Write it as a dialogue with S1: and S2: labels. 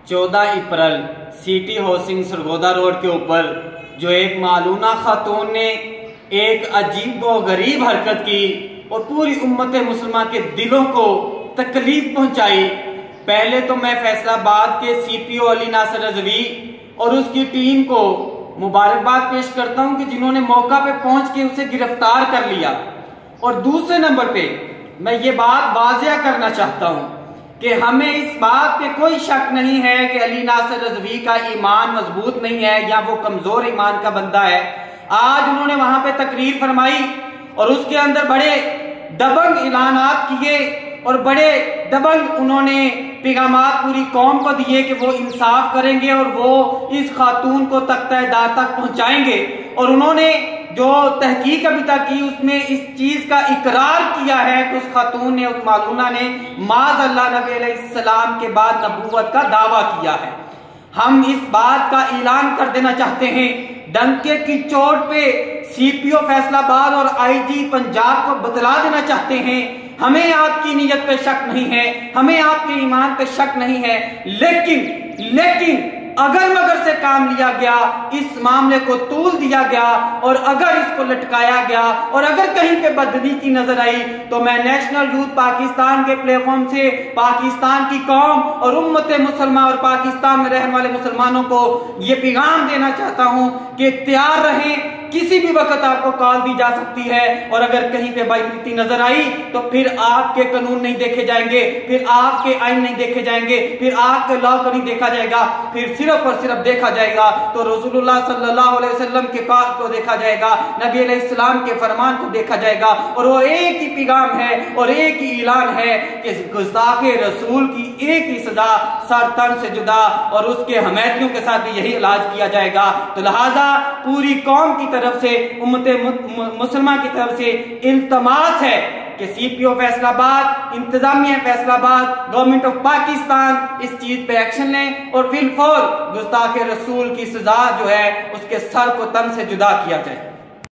S1: 14 अप्रैल city housing Sargodha road के ऊपर जो एक मालूना खातून ने एक अजीब व गरीब हरकत की और पूरी उम्मत मुसलमान के दिलों को तकलीफ पहुंचाई। पहले तो मैं फैसलाबाद के CPO अली नासिर रजवी और उसकी टीम को मुबारकबाद पेश करता हूं कि जिन्होंने मौका पे पहुंच के उसे गिरफ्तार कर लिया। और दूसरे नंबर पे मैं ये बात वाजिया करना चाहता हूं कि हमें इस बात पे कोई शक नहीं है कि अली नासिर रजवी का ईमान मजबूत नहीं है या वो कमजोर ईमान का बंदा है। आज उन्होंने वहां पे तकरीर फरमाई और उसके अंदर बड़े दबंग ऐलानात किए और बड़े दबंग उन्होंने पैगामात पूरी कौम को दिए कि वो इंसाफ करेंगे और वो इस खातून को तख्ता-ए-दार तक पहुंचाएंगे। और उन्होंने जो तहकीक अभी तक की उसमें इस चीज का इकरार किया है कि उस खातून ने, उस मालूना ने माज़अल्लाह नबी अलैहिस्सलाम के बाद नबूवत का दावा किया है। हम इस बात का ऐलान कर देना चाहते हैं, डंके की चोट पे CPO फैसलाबाद और IG पंजाब को बतला देना चाहते हैं, हमें आपकी नीयत पे शक नहीं है, हमें आपके ईमान पे शक नहीं है, लेकिन अगर मगर से काम लिया गया, इस मामले को तूल दिया गया और अगर इसको लटकाया गया और अगर कहीं पे बदनीति नजर आई तो मैं नेशनल यूथ पाकिस्तान के प्लेटफॉर्म से पाकिस्तान की कौम और उम्मत मुसलमान और पाकिस्तान में रहने वाले मुसलमानों को ये पैगाम देना चाहता हूं कि तैयार रहें, किसी भी वक्त आपको कॉल दी जा सकती है और अगर कहीं पे बदनीति नजर आई तो फिर आपके कानून नहीं देखे जाएंगे, फिर आपके आइन नहीं देखे जाएंगे, फिर आपके लॉ को नहीं देखा जाएगा, फिर सिर्फ और सिर्फ देखा जाएगा तो रसूलुल्लाह सल्लल्लाहु अलैहि वसल्लम के कौल को देखा जाएगा, नबी अलैहिस्सलाम के फरमान को देखा जाएगा। और वो एक ही पैगाम है और एक ही ऐलान है कि गुस्ताखे रसूल की एक ही सजा, सर तन से जुदा, और उसके हमायतियों के साथ भी यही इलाज किया जाएगा। तो लिहाजा पूरी कौम की तरफ से, उम्मत मुसलमान की तरफ से इल्तमास है कि CPO फैसलाबाद, इंतजामिया फैसलाबाद, गवर्नमेंट ऑफ पाकिस्तान इस चीज पे एक्शन लें और फिलफौर गुस्ताखे रसूल की सजा जो है उसके सर को तन से जुदा किया जाए।